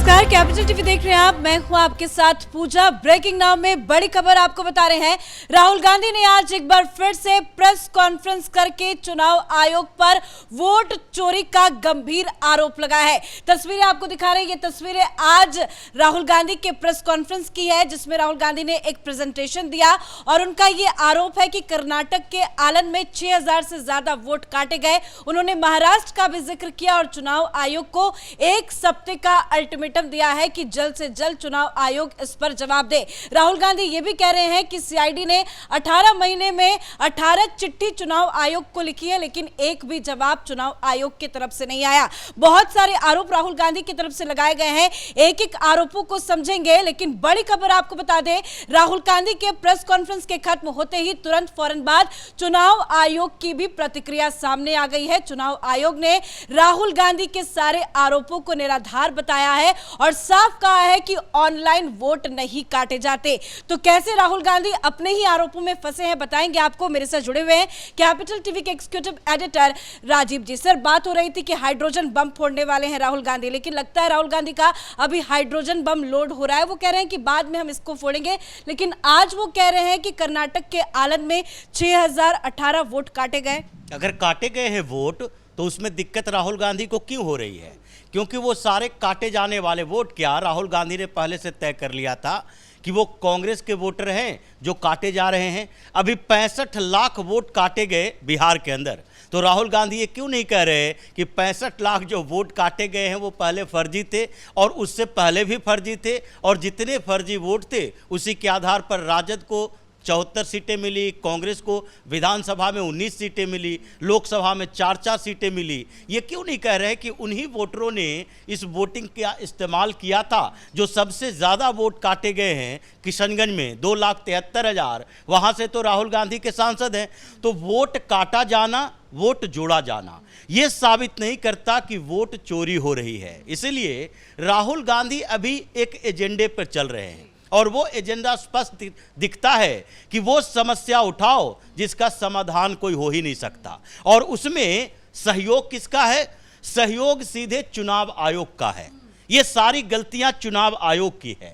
नमस्कार, capital TV देख रहे हैं आप। मैं हूं आपके साथ पूजा। ब्रेकिंग नाउ में बड़ी खबर आपको बता रहे हैं। राहुल गांधी ने आज एक बार फिर से प्रेस कॉन्फ्रेंस करके चुनाव आयोग पर वोट चोरी का गंभीर आरोप लगाया है। तस्वीरें आपको दिखा रहे हैं। ये तस्वीरें आज राहुल गांधी के प्रेस कॉन्फ्रेंस की है, जिसमें राहुल गांधी ने एक प्रेजेंटेशन दिया और उनका ये आरोप है कि कर्नाटक के आलन में 6000 से ज्यादा वोट काटे गए। उन्होंने महाराष्ट्र का भी जिक्र किया और चुनाव आयोग को एक सप्ताह का अल्टीमेटम दिया है कि जल्द से जल्द चुनाव आयोग इस पर जवाब दे। राहुल गांधी ये भी कह रहे हैं कि सीआईडी ने 18 महीने में 18 चिट्ठी चुनाव आयोग को लिखी है, लेकिन एक भी जवाब चुनाव आयोग की तरफ से नहीं आया। बहुत सारे आरोप राहुल गांधी की तरफ से लगाए गए हैं। एक एक आरोपों को समझेंगे, लेकिन बड़ी खबर आपको बता दें, राहुल गांधी के प्रेस कॉन्फ्रेंस के खत्म होते ही तुरंत फौरन बाद चुनाव आयोग की भी प्रतिक्रिया सामने आ गई है। चुनाव आयोग ने राहुल गांधी के सारे आरोपों को निराधार बताया है और साफ कहा है कि ऑनलाइन वोट नहीं काटे जाते। तो कैसे राहुल गांधी अपने ही आरोपों में फंसे हैं, बताएंगे आपको। मेरे साथ जुड़े हुए हैं कैपिटल टीवी के एग्जीक्यूटिव एडिटर राजीव जी। सर, बात हो रही थी कि हाइड्रोजन बम फोड़ने वाले हैं राहुल गांधी, लेकिन लगता है राहुल गांधी का अभी हाइड्रोजन बम लोड हो रहा है। वो कह रहे हैं कि बाद में हम इसको फोड़ेंगे, लेकिन आज वो कह रहे हैं कि कर्नाटक के आलन में 6018 वोट काटे गए। अगर काटे गए हैं वोट तो उसमें दिक्कत राहुल गांधी को क्यों हो रही है? क्योंकि वो सारे काटे जाने वाले वोट क्या राहुल गांधी ने पहले से तय कर लिया था कि वो कांग्रेस के वोटर हैं जो काटे जा रहे हैं। अभी 65 लाख वोट काटे गए बिहार के अंदर, तो राहुल गांधी ये क्यों नहीं कह रहे कि 65 लाख जो वोट काटे गए हैं वो पहले फर्जी थे और उससे पहले भी फर्जी थे, और जितने फर्जी वोट थे उसी के आधार पर राजद को 74 सीटें मिली, कांग्रेस को विधानसभा में 19 सीटें मिली, लोकसभा में 4-4 सीटें मिली। ये क्यों नहीं कह रहे कि उन्हीं वोटरों ने इस वोटिंग का इस्तेमाल किया था? जो सबसे ज़्यादा वोट काटे गए हैं किशनगंज में 2,73,000, वहाँ से तो राहुल गांधी के सांसद हैं। तो वोट काटा जाना, वोट जोड़ा जाना, ये साबित नहीं करता कि वोट चोरी हो रही है। इसलिए राहुल गांधी अभी एक एजेंडे पर चल रहे हैं और वो एजेंडा स्पष्ट दिखता है कि वो समस्या उठाओ जिसका समाधान कोई हो ही नहीं सकता, और उसमें सहयोग किसका है? सहयोग सीधे चुनाव आयोग का है। ये सारी गलतियां चुनाव आयोग की है।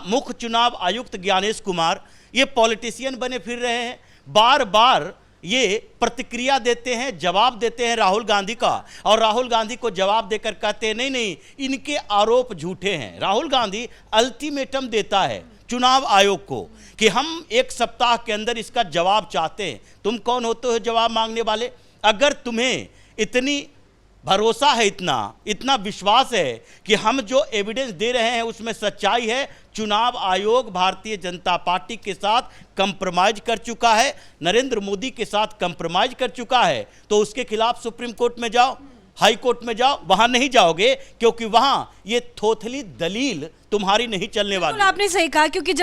मुख्य चुनाव आयुक्त ज्ञानेश कुमार ये पॉलिटिशियन बने फिर रहे हैं, बार बार ये प्रतिक्रिया देते हैं, जवाब देते हैं राहुल गांधी का, और राहुल गांधी को जवाब देकर कहते हैं नहीं नहीं इनके आरोप झूठे हैं। राहुल गांधी अल्टीमेटम देता है चुनाव आयोग को कि हम एक सप्ताह के अंदर इसका जवाब चाहते हैं। तुम कौन होते हो जवाब मांगने वाले? अगर तुम्हें इतनी भरोसा है, इतना विश्वास है कि हम जो एविडेंस दे रहे हैं उसमें सच्चाई है, चुनाव आयोग भारतीय जनता पार्टी के साथ कंप्रोमाइज कर चुका है, नरेंद्र मोदी के साथ कंप्रोमाइज कर चुका है, तो उसके खिलाफ सुप्रीम कोर्ट में जाओ, हाई कोर्ट में जाओ। वहां नहीं जाओगे क्योंकि वहां ये थोथली दलील तुम्हारी नहीं चलने वाली। आपने सही कहा, क्योंकि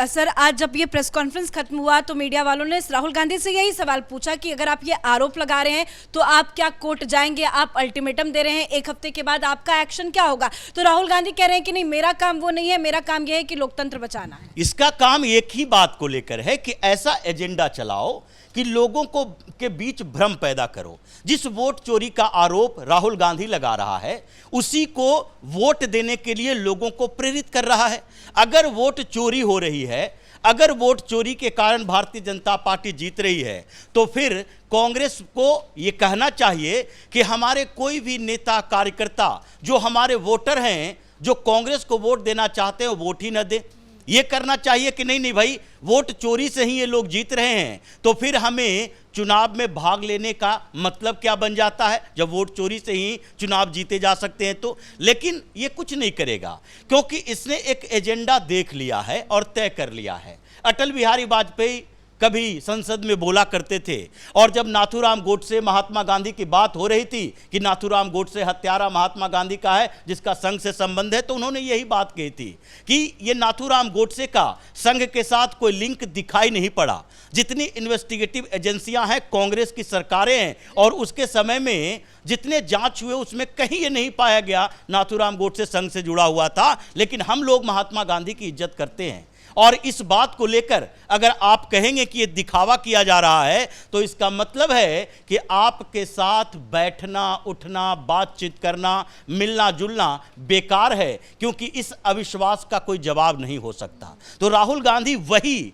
सर आज जब ये प्रेस कॉन्फ्रेंस खत्म हुआ तो मीडिया वालों ने राहुल गांधी से यही सवाल पूछा कि अगर आप ये आरोप लगा रहे हैं तो आप क्या कोर्ट जाएंगे? आप अल्टीमेटम दे रहे हैं, एक हफ्ते के बाद आपका एक्शन क्या होगा? तो राहुल गांधी कह रहे हैं कि नहीं, मेरा काम वो नहीं है, मेरा काम यह है कि लोकतंत्र बचाना है। इसका काम एक ही बात को लेकर है कि ऐसा एजेंडा चलाओ कि लोगों को के बीच भ्रम पैदा करो। जिस वोट चोरी का आरोप राहुल गांधी लगा रहा है उसी को वोट देने के लिए लोगों को प्रेरित कर रहा है। अगर वोट चोरी हो रही है, अगर वोट चोरी के कारण भारतीय जनता पार्टी जीत रही है, तो फिर कांग्रेस को यह कहना चाहिए कि हमारे कोई भी नेता कार्यकर्ता जो हमारे वोटर हैं, जो कांग्रेस को वोट देना चाहते हैं, वो वोट ही न दे। ये करना चाहिए कि नहीं नहीं भाई, वोट चोरी से ही ये लोग जीत रहे हैं, तो फिर हमें चुनाव में भाग लेने का मतलब क्या बन जाता है? जब वोट चोरी से ही चुनाव जीते जा सकते हैं तो। लेकिन ये कुछ नहीं करेगा क्योंकि इसने एक एजेंडा देख लिया है और तय कर लिया है। अटल बिहारी वाजपेयी कभी संसद में बोला करते थे, और जब नाथूराम गोडसे महात्मा गांधी की बात हो रही थी कि नाथूराम गोडसे हत्यारा महात्मा गांधी का है जिसका संघ से संबंध है, तो उन्होंने यही बात कही थी कि ये नाथूराम गोडसे का संघ के साथ कोई लिंक दिखाई नहीं पड़ा। जितनी इन्वेस्टिगेटिव एजेंसियां हैं, कांग्रेस की सरकारें हैं, और उसके समय में जितने जांच हुए उसमें कहीं ये नहीं पाया गया नाथूराम गोडसे संघ से जुड़ा हुआ था। लेकिन हम लोग महात्मा गांधी की इज्जत करते हैं और इस बात को लेकर अगर आप कहेंगे कि ये दिखावा किया जा रहा है तो इसका मतलब है कि आपके साथ बैठना, उठना, बातचीत करना, मिलना जुलना बेकार है, क्योंकि इस अविश्वास का कोई जवाब नहीं हो सकता। तो राहुल गांधी वही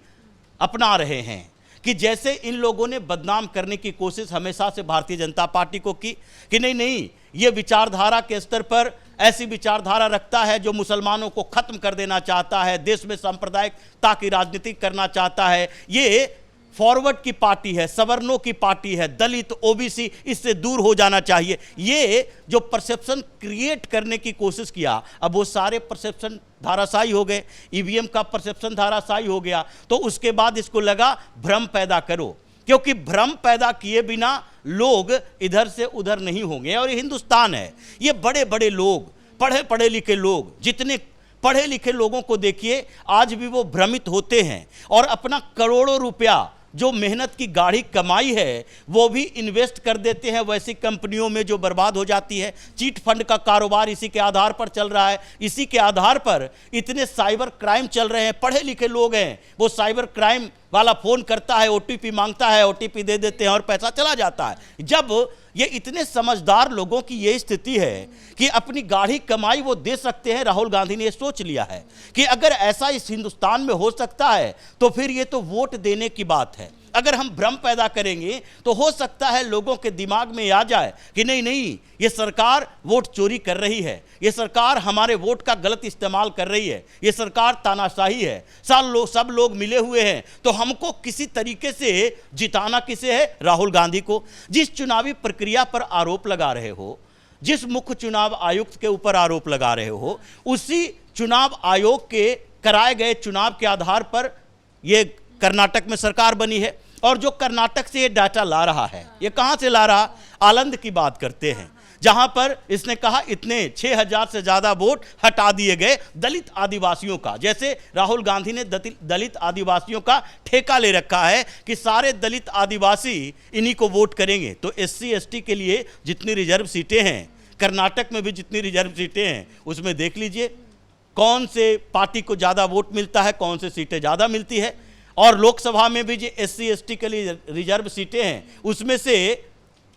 अपना रहे हैं कि जैसे इन लोगों ने बदनाम करने की कोशिश हमेशा से भारतीय जनता पार्टी को की कि नहीं, ये विचारधारा के स्तर पर ऐसी विचारधारा रखता है जो मुसलमानों को खत्म कर देना चाहता है, देश में सांप्रदायिकता की राजनीति करना चाहता है, ये फॉरवर्ड की पार्टी है, सवर्णों की पार्टी है, दलित, ओबीसी, इससे दूर हो जाना चाहिए। ये जो परसेप्शन क्रिएट करने की कोशिश किया, अब वो सारे परसेप्शन धाराशायी हो गए, ईवीएम का परसेप्शन धाराशायी हो गया। तो उसके बाद इसको लगा भ्रम पैदा करो, क्योंकि भ्रम पैदा किए बिना लोग इधर से उधर नहीं होंगे। और ये हिंदुस्तान है, ये बड़े बड़े लोग, पढ़े लिखे लोग, जितने पढ़े लिखे लोगों को देखिए आज भी वो भ्रमित होते हैं और अपना करोड़ों रुपया जो मेहनत की गाढ़ी कमाई है वो भी इन्वेस्ट कर देते हैं वैसी कंपनियों में जो बर्बाद हो जाती है। चीट फंड का कारोबार इसी के आधार पर चल रहा है, इसी के आधार पर इतने साइबर क्राइम चल रहे हैं। पढ़े लिखे लोग हैं, वो साइबर क्राइम वाला फोन करता है, ओटीपी मांगता है, ओटीपी दे देते हैं और पैसा चला जाता है। जब ये इतने समझदार लोगों की ये स्थिति है कि अपनी गाढ़ी कमाई वो दे सकते हैं, राहुल गांधी ने ये सोच लिया है कि अगर ऐसा इस हिंदुस्तान में हो सकता है तो फिर ये तो वोट देने की बात है। अगर हम भ्रम पैदा करेंगे तो हो सकता है लोगों के दिमाग में आ जाए कि नहीं, ये सरकार वोट चोरी कर रही है, ये सरकार हमारे वोट का गलत इस्तेमाल कर रही है, ये सरकार तानाशाही है, सब लोग मिले हुए हैं, तो हमको किसी तरीके से जिताना किसे है? राहुल गांधी को। जिस चुनावी प्रक्रिया पर आरोप लगा रहे हो, जिस मुख्य चुनाव आयुक्त के ऊपर आरोप लगा रहे हो, उसी चुनाव आयोग के कराए गए चुनाव के आधार पर ये कर्नाटक में सरकार बनी है। और जो कर्नाटक से ये डाटा ला रहा है, ये कहां से ला रहा? आलंद की बात करते हैं, जहां पर इसने कहा इतने 6000 से ज्यादा वोट हटा दिए गए दलित आदिवासियों का। जैसे राहुल गांधी ने दलित आदिवासियों का ठेका ले रखा है कि सारे दलित आदिवासी इन्हीं को वोट करेंगे। तो एससी एसटी के लिए जितनी रिजर्व सीटें हैं, कर्नाटक में भी जितनी रिजर्व सीटें हैं, उसमें देख लीजिए कौन से पार्टी को ज्यादा वोट मिलता है, कौन से सीटें ज्यादा मिलती है। और लोकसभा में भी जो एससी एसटी के लिए रिजर्व सीटें हैं, उसमें से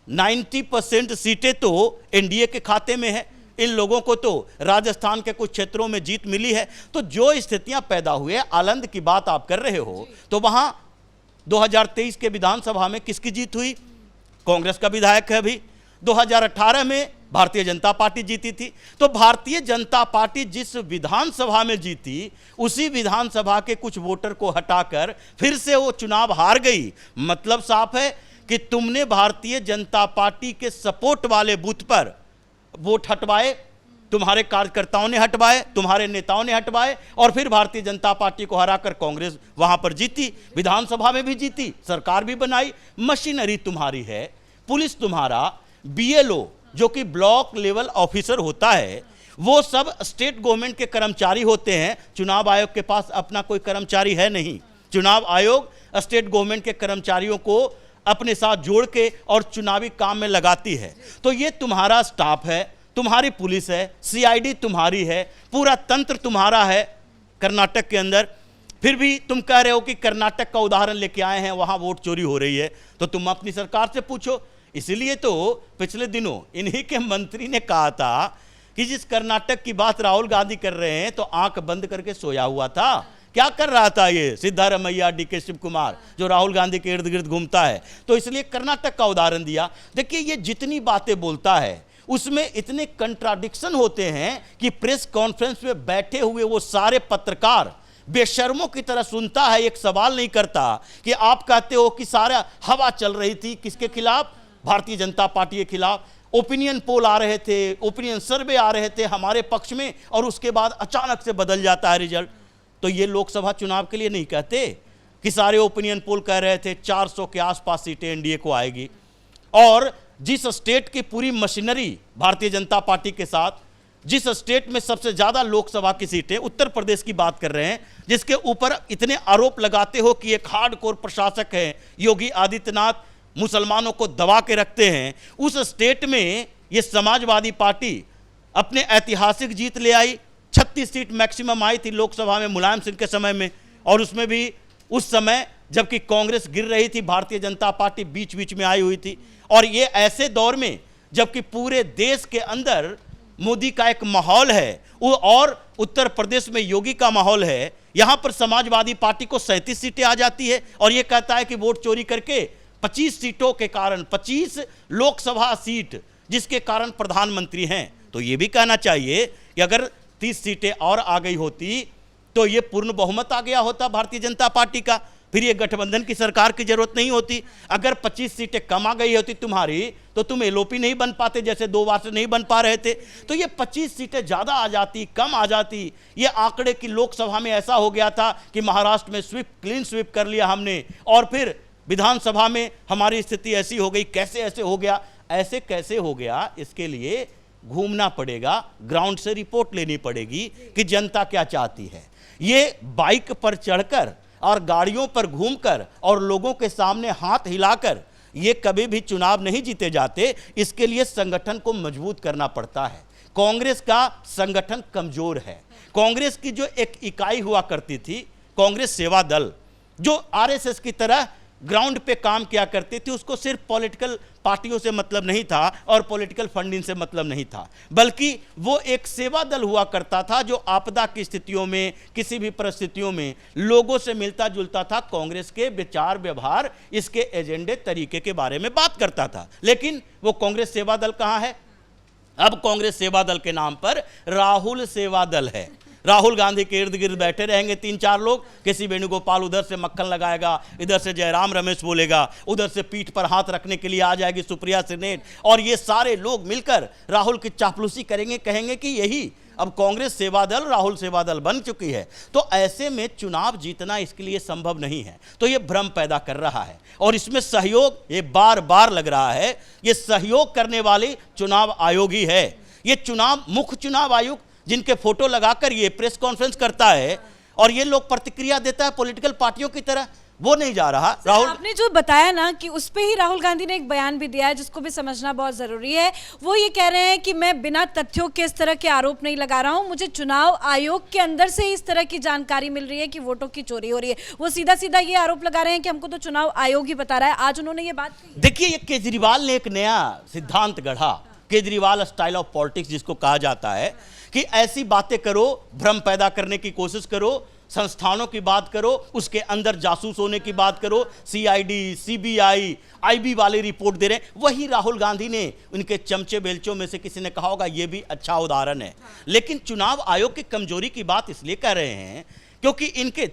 90% सीटें तो एनडीए के खाते में है। इन लोगों को तो राजस्थान के कुछ क्षेत्रों में जीत मिली है। तो जो स्थितियां पैदा हुई है, आलंद की बात आप कर रहे हो, तो वहां 2023 के विधानसभा में किसकी जीत हुई? कांग्रेस का विधायक है। अभी 2018 में भारतीय जनता पार्टी जीती थी। तो भारतीय जनता पार्टी जिस विधानसभा में जीती, उसी विधानसभा के कुछ वोटर को हटाकर फिर से वो चुनाव हार गई। मतलब साफ है कि तुमने भारतीय जनता पार्टी के सपोर्ट वाले बूथ पर वोट हटवाए, तुम्हारे कार्यकर्ताओं ने हटवाए, तुम्हारे नेताओं ने हटवाए, और फिर भारतीय जनता पार्टी को हराकर कांग्रेस वहां पर जीती, विधानसभा में भी जीती, सरकार भी बनाई। मशीनरी तुम्हारी है, पुलिस तुम्हारा, बीएलओ जो कि ब्लॉक लेवल ऑफिसर होता है, वो सब स्टेट गवर्नमेंट के कर्मचारी होते हैं। चुनाव आयोग के पास अपना कोई कर्मचारी है नहीं। चुनाव आयोग स्टेट गवर्नमेंट के कर्मचारियों को अपने साथ जोड़ के और चुनावी काम में लगाती है। तो ये तुम्हारा स्टाफ है, तुम्हारी पुलिस है, सीआईडी तुम्हारी है, पूरा तंत्र तुम्हारा है कर्नाटक के अंदर। फिर भी तुम कह रहे हो कि कर्नाटक का उदाहरण लेके आए हैं, वहां वोट चोरी हो रही है। तो तुम अपनी सरकार से पूछो। इसलिए तो पिछले दिनों इन्हीं के मंत्री ने कहा था कि जिस कर्नाटक की बात राहुल गांधी कर रहे हैं तो आंख बंद करके सोया हुआ था। क्या कर रहा था ये सिद्धारमैया, डीके शिव कुमार, जो राहुल गांधी के इर्द गिर्द घूमता है। तो इसलिए कर्नाटक का उदाहरण दिया। देखिए, ये जितनी बातें बोलता है उसमें इतने कंट्राडिक्शन होते हैं कि प्रेस कॉन्फ्रेंस में बैठे हुए वो सारे पत्रकार बेशर्मों की तरह सुनता है, एक सवाल नहीं करता। कि आप कहते हो कि सारा हवा चल रही थी किसके खिलाफ? भारतीय जनता पार्टी के खिलाफ। ओपिनियन पोल आ रहे थे, ओपिनियन सर्वे आ रहे थे हमारे पक्ष में, और उसके बाद अचानक से बदल जाता है रिजल्ट। तो ये लोकसभा चुनाव के लिए नहीं कहते कि सारे ओपिनियन पोल कह रहे थे 400 के आसपास सीटें एनडीए को आएगी। और जिस स्टेट की पूरी मशीनरी भारतीय जनता पार्टी के साथ, जिस स्टेट में सबसे ज्यादा लोकसभा की सीटें, उत्तर प्रदेश की बात कर रहे हैं, जिसके ऊपर इतने आरोप लगाते हो कि एक हार्डकोर प्रशासक है योगी आदित्यनाथ, मुसलमानों को दबा के रखते हैं, उस स्टेट में ये समाजवादी पार्टी अपने ऐतिहासिक जीत ले आई। 36 सीट मैक्सिमम आई थी लोकसभा में मुलायम सिंह के समय में, और उसमें भी उस समय जबकि कांग्रेस गिर रही थी, भारतीय जनता पार्टी बीच बीच में आई हुई थी। और ये ऐसे दौर में जबकि पूरे देश के अंदर मोदी का एक माहौल है वो, और उत्तर प्रदेश में योगी का माहौल है, यहां पर समाजवादी पार्टी को 37 सीटें आ जाती है और ये कहता है कि वोट चोरी करके 25 सीटों के कारण 25 लोकसभा सीट जिसके कारण प्रधानमंत्री हैं। तो ये भी कहना चाहिए कि अगर 30 सीटें और आ गई होती तो ये पूर्ण बहुमत आ गया होता भारतीय जनता पार्टी का, फिर ये गठबंधन की सरकार की जरूरत नहीं होती। अगर 25 सीटें कम आ गई होती तुम्हारी तो तुम एलओपी नहीं बन पाते, जैसे 2 बार से नहीं बन पा रहे थे। तो ये 25 सीटें ज्यादा आ जाती, कम आ जाती। ये आंकड़े की लोकसभा में ऐसा हो गया था कि महाराष्ट्र में स्वीप, क्लीन स्वीप कर लिया हमने, और फिर विधानसभा में हमारी स्थिति ऐसी हो गई। कैसे ऐसे हो गया? ऐसे कैसे हो गया, इसके लिए घूमना पड़ेगा, ग्राउंड से रिपोर्ट लेनी पड़ेगी कि जनता क्या चाहती है। ये बाइक पर चढ़कर और गाड़ियों पर घूमकर और लोगों के सामने हाथ हिलाकर ये कभी भी चुनाव नहीं जीते जाते। इसके लिए संगठन को मजबूत करना पड़ता है। कांग्रेस का संगठन कमजोर है। कांग्रेस की जो एक इकाई हुआ करती थी, कांग्रेस सेवा दल, जो आरएसएस की तरह ग्राउंड पे काम किया करती थी, उसको सिर्फ पॉलिटिकल पार्टियों से मतलब नहीं था और पॉलिटिकल फंडिंग से मतलब नहीं था, बल्कि वो एक सेवा दल हुआ करता था जो आपदा की स्थितियों में, किसी भी परिस्थितियों में लोगों से मिलता जुलता था, कांग्रेस के विचार व्यवहार, इसके एजेंडे, तरीके के बारे में बात करता था। लेकिन वो कांग्रेस सेवा दल कहाँ है? अब कांग्रेस सेवा दल के नाम पर राहुल सेवा दल है। राहुल गांधी के इर्द गिर्द बैठे रहेंगे 3-4 लोग। केसी वेणुगोपाल उधर से मक्खन लगाएगा, इधर से जयराम रमेश बोलेगा, उधर से पीठ पर हाथ रखने के लिए आ जाएगी सुप्रिया सिनेट, और ये सारे लोग मिलकर राहुल की चापलूसी करेंगे, कहेंगे कि यही अब कांग्रेस सेवा दल, राहुल सेवा दल बन चुकी है। तो ऐसे में चुनाव जीतना इसके लिए संभव नहीं है। तो ये भ्रम पैदा कर रहा है और इसमें सहयोग, ये बार बार लग रहा है, ये सहयोग करने वाली चुनाव आयोग ही है। ये चुनाव, मुख्य चुनाव आयुक्त जिनके फोटो लगाकर ये प्रेस कॉन्फ्रेंस करता है और ये लोग प्रतिक्रिया देता है पॉलिटिकल पार्टियों की तरह, वो नहीं जा रहा। राहुल, आपने जो बताया ना कि उस पे ही राहुल गांधी ने एक बयान भी दिया है जिसको भी समझना बहुत जरूरी है। वो ये कह रहे हैं कि मैं बिना तथ्यों के इस तरह के आरोप नहीं लगा रहा हूं, मुझे चुनाव आयोग के अंदर से इस तरह की जानकारी मिल रही है कि वोटों की चोरी हो रही है। वो सीधा सीधा ये आरोप लगा रहे हैं कि हमको तो चुनाव आयोग ही बता रहा है। आज उन्होंने ये बात कही। देखिए, ये केजरीवाल ने एक नया सिद्धांत गढ़ा, केजरीवाल स्टाइल ऑफ पॉलिटिक्स जिसको कहा जाता है, कि ऐसी बातें करो, भ्रम पैदा करने की कोशिश करो, संस्थानों की बात करो, उसके अंदर जासूस होने की बात करो, सीआईडी, सीबीआई, आईबी वाली रिपोर्ट दे रहे हैं। वही राहुल गांधी ने, उनके चमचे बेलचों में से किसी ने कहा होगा ये भी अच्छा उदाहरण है। लेकिन चुनाव आयोग की कमजोरी की बात इसलिए कह रहे हैं क्योंकि इनके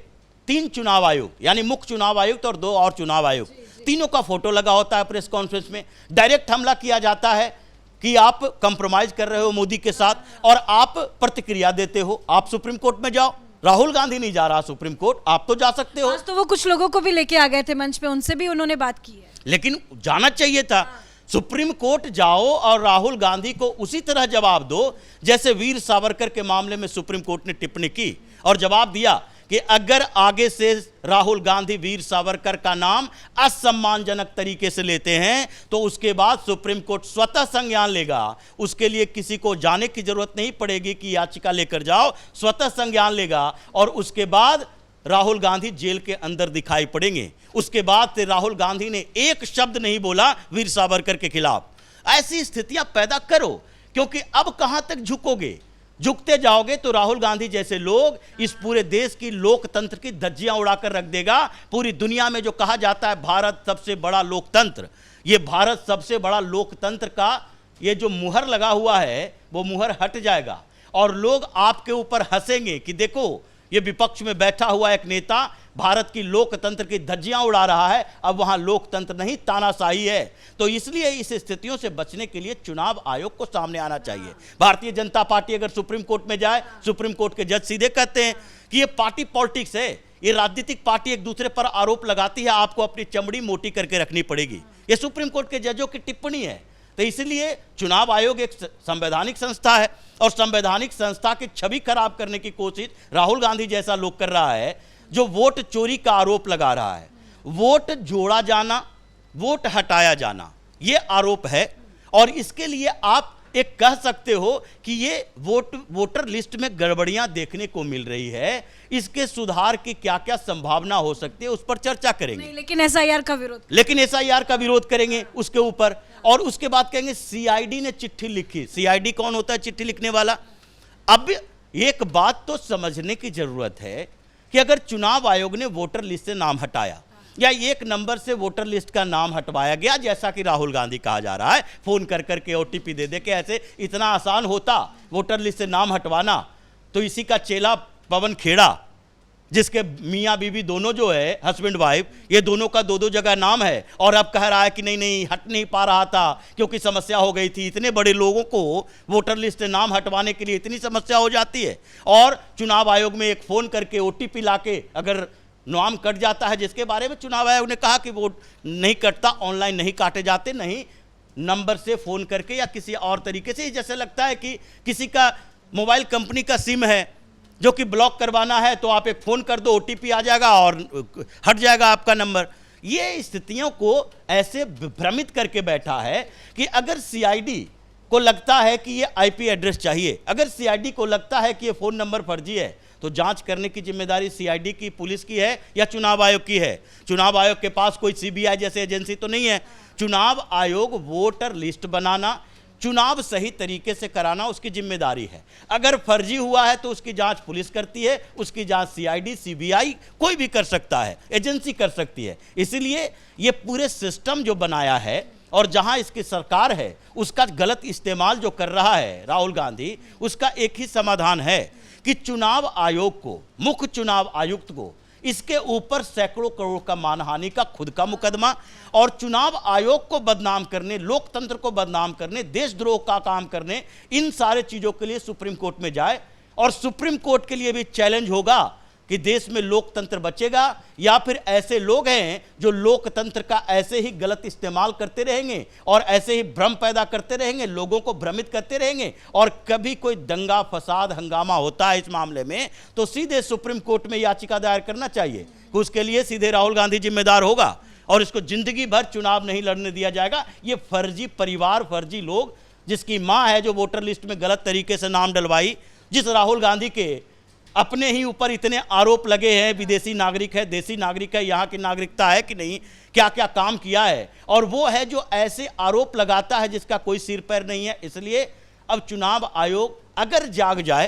3 चुनाव आयोग, यानी मुख्य चुनाव आयुक्त और 2 और चुनाव आयोग, तीनों का फोटो लगा होता है प्रेस कॉन्फ्रेंस में। डायरेक्ट हमला किया जाता है कि आप कंप्रोमाइज कर रहे हो मोदी के साथ और आप प्रतिक्रिया देते हो। आप सुप्रीम कोर्ट में जाओ, राहुल गांधी नहीं जा रहा सुप्रीम कोर्ट, आप तो जा सकते हो। आज तो वो कुछ लोगों को भी लेके आ गए थे मंच पे, उनसे भी उन्होंने बात की है। लेकिन जाना चाहिए था। सुप्रीम कोर्ट जाओ और राहुल गांधी को उसी तरह जवाब दो जैसे वीर सावरकर के मामले में सुप्रीम कोर्ट ने टिप्पणी की और जवाब दिया कि अगर आगे से राहुल गांधी वीर सावरकर का नाम असम्मानजनक तरीके से लेते हैं तो उसके बाद सुप्रीम कोर्ट स्वतः संज्ञान लेगा। उसके लिए किसी को जाने की जरूरत नहीं पड़ेगी कि याचिका लेकर जाओ, स्वतः संज्ञान लेगा और उसके बाद राहुल गांधी जेल के अंदर दिखाई पड़ेंगे। उसके बाद से राहुल गांधी ने एक शब्द नहीं बोला वीर सावरकर के खिलाफ। ऐसी स्थितियां पैदा करो, क्योंकि अब कहां तक झुकोगे? झुकते जाओगे तो राहुल गांधी जैसे लोग इस पूरे देश की लोकतंत्र की धज्जियां उड़ाकर रख देगा। पूरी दुनिया में जो कहा जाता है भारत सबसे बड़ा लोकतंत्र, ये भारत सबसे बड़ा लोकतंत्र का ये जो मुहर लगा हुआ है वो मुहर हट जाएगा और लोग आपके ऊपर हंसेंगे कि देखो ये विपक्ष में बैठा हुआ एक नेता भारत की लोकतंत्र की धज्जियां उड़ा रहा है, अब वहां लोकतंत्र नहीं तानाशाही है। तो इसलिए इस स्थितियों से बचने के लिए चुनाव आयोग को सामने आना चाहिए। भारतीय जनता पार्टी अगर सुप्रीम कोर्ट में जाए, सुप्रीम कोर्ट के जज सीधे कहते हैं कि ये पार्टी पॉलिटिक्स है, ये राजनीतिक पार्टी एक दूसरे पर आरोप लगाती है, आपको अपनी चमड़ी मोटी करके रखनी पड़ेगी। ये सुप्रीम कोर्ट के जजों की टिप्पणी है। तो इसलिए चुनाव आयोग एक संवैधानिक संस्था है और संवैधानिक संस्था की छवि खराब करने की कोशिश राहुल गांधी जैसा लोग कर रहा है, जो वोट चोरी का आरोप लगा रहा है। वोट जोड़ा जाना, वोट हटाया जाना, ये आरोप है और इसके लिए आप एक कह सकते हो कि ये वोटर लिस्ट में गड़बड़ियां देखने को मिल रही है, इसके सुधार की क्या क्या संभावना हो सकती है उस पर चर्चा करेंगे। नहीं, लेकिन एसआईआर का विरोध, लेकिन एसआईआर का विरोध करेंगे उसके ऊपर, और उसके बाद कहेंगे सीआईडी ने चिट्ठी लिखी। सीआईडी कौन होता है चिट्ठी लिखने वाला? अब एक बात तो समझने की जरूरत है कि अगर चुनाव आयोग ने वोटर लिस्ट से नाम हटाया या एक नंबर से वोटर लिस्ट का नाम हटवाया गया, जैसा कि राहुल गांधी कहा जा रहा है, फोन कर करके ओटीपी दे दे के ऐसे इतना आसान होता वोटर लिस्ट से नाम हटवाना, तो इसी का चेला पवन खेड़ा, जिसके मियाँ बीवी दोनों जो है हस्बैंड वाइफ, ये दोनों का दो जगह नाम है, और अब कह रहा है कि नहीं हट नहीं पा रहा था क्योंकि समस्या हो गई थी। इतने बड़े लोगों को वोटर लिस्ट से नाम हटवाने के लिए इतनी समस्या हो जाती है, और चुनाव आयोग में एक फोन करके ओटीपी लाके अगर नाम कट जाता है, जिसके बारे में चुनाव आयोग ने कहा कि वोट नहीं कटता, ऑनलाइन नहीं काटे जाते, नहीं नंबर से फोन करके या किसी और तरीके से, जैसे लगता है कि किसी का मोबाइल कंपनी का सिम है जो कि ब्लॉक करवाना है, तो आप एक फोन कर दो, ओटीपी आ जाएगा और हट जाएगा आपका नंबर। ये स्थितियों को ऐसे भ्रमित करके बैठा है कि अगर सीआईडी को लगता है कि ये आईपी एड्रेस चाहिए, अगर सीआईडी को लगता है कि ये फोन नंबर फर्जी है, तो जांच करने की जिम्मेदारी सीआईडी की, पुलिस की है या चुनाव आयोग की है? चुनाव आयोग के पास कोई सीबीआई जैसे एजेंसी तो नहीं है। चुनाव आयोग वोटर लिस्ट बनाना, चुनाव सही तरीके से कराना उसकी जिम्मेदारी है। अगर फर्जी हुआ है तो उसकी जांच पुलिस करती है, उसकी जांच सीआईडी, सीबीआई, कोई भी कर सकता है, एजेंसी कर सकती है। इसलिए ये पूरे सिस्टम जो बनाया है और जहां इसकी सरकार है उसका गलत इस्तेमाल जो कर रहा है राहुल गांधी, उसका एक ही समाधान है कि चुनाव आयोग को, मुख्य चुनाव आयुक्त को, इसके ऊपर सैकड़ों करोड़ का मानहानि का खुद का मुकदमा, और चुनाव आयोग को बदनाम करने, लोकतंत्र को बदनाम करने, देशद्रोह का काम करने, इन सारे चीजों के लिए सुप्रीम कोर्ट में जाए, और सुप्रीम कोर्ट के लिए भी चैलेंज होगा कि देश में लोकतंत्र बचेगा या फिर ऐसे लोग हैं जो लोकतंत्र का ऐसे ही गलत इस्तेमाल करते रहेंगे और ऐसे ही भ्रम पैदा करते रहेंगे, लोगों को भ्रमित करते रहेंगे, और कभी कोई दंगा फसाद हंगामा होता है इस मामले में तो सीधे सुप्रीम कोर्ट में याचिका दायर करना चाहिए। उसके लिए सीधे राहुल गांधी जिम्मेदार होगा और इसको जिंदगी भर चुनाव नहीं लड़ने दिया जाएगा। ये फर्जी परिवार, फर्जी लोग, जिसकी मां है जो वोटर लिस्ट में गलत तरीके से नाम डलवाई, जिस राहुल गांधी के अपने ही ऊपर इतने आरोप लगे हैं, विदेशी नागरिक है, देसी नागरिक है, यहाँ की नागरिकता है कि नहीं, क्या क्या काम किया है, और वो है जो ऐसे आरोप लगाता है जिसका कोई सिर पैर नहीं है। इसलिए अब चुनाव आयोग अगर जाग जाए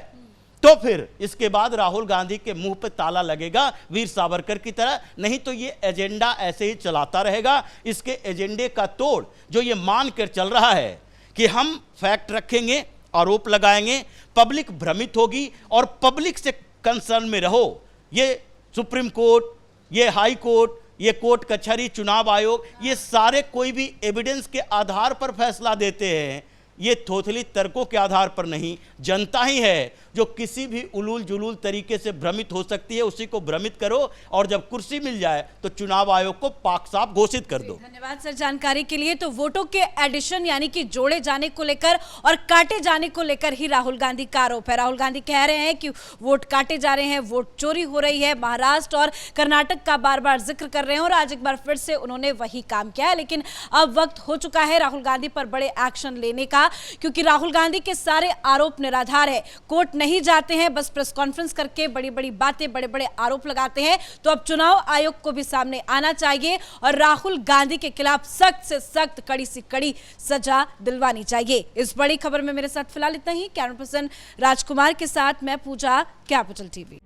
तो फिर इसके बाद राहुल गांधी के मुंह पे ताला लगेगा वीर सावरकर की तरह, नहीं तो ये एजेंडा ऐसे ही चलाता रहेगा। इसके एजेंडे का तोड़ जो ये मान कर चल रहा है कि हम फैक्ट रखेंगे, आरोप लगाएंगे, पब्लिक भ्रमित होगी, और पब्लिक से कंसर्न में रहो। ये सुप्रीम कोर्ट, ये हाई कोर्ट, ये कोर्ट कचहरी, चुनाव आयोग, ये सारे कोई भी एविडेंस के आधार पर फैसला देते हैं, ये थोथली तर्कों के आधार पर नहीं। जनता ही है जो किसी भी उलूल जुलूल तरीके से भ्रमित हो सकती है, उसी को भ्रमित करो, और जब कुर्सी मिल जाए तो चुनाव आयोग को पाक साफ घोषित कर दो। धन्यवाद सर जानकारी के लिए। तो वोटों के एडिशन यानी कि जोड़े जाने को लेकर और काटे जाने को लेकर ही राहुल गांधी का आरोप है। राहुल गांधी कह रहे हैं कि वोट काटे जा रहे हैं, वोट चोरी हो रही है, महाराष्ट्र और कर्नाटक का बार बार जिक्र कर रहे हैं, और आज एक बार फिर से उन्होंने वही काम किया है। लेकिन अब वक्त हो चुका है राहुल गांधी पर बड़े एक्शन लेने का, क्योंकि राहुल गांधी के सारे आरोप निराधार है। कोर्ट नहीं जाते हैं, बस प्रेस कॉन्फ्रेंस करके बड़ी बड़ी बातें, बड़े बड़े आरोप लगाते हैं। तो अब चुनाव आयोग को भी सामने आना चाहिए और राहुल गांधी के खिलाफ सख्त से सख्त, कड़ी से कड़ी सजा दिलवानी चाहिए। इस बड़ी खबर में मेरे साथ फिलहाल इतना ही। कैमरा पर्सन राजकुमार के साथ मैं पूजा, कैपिटल टीवी।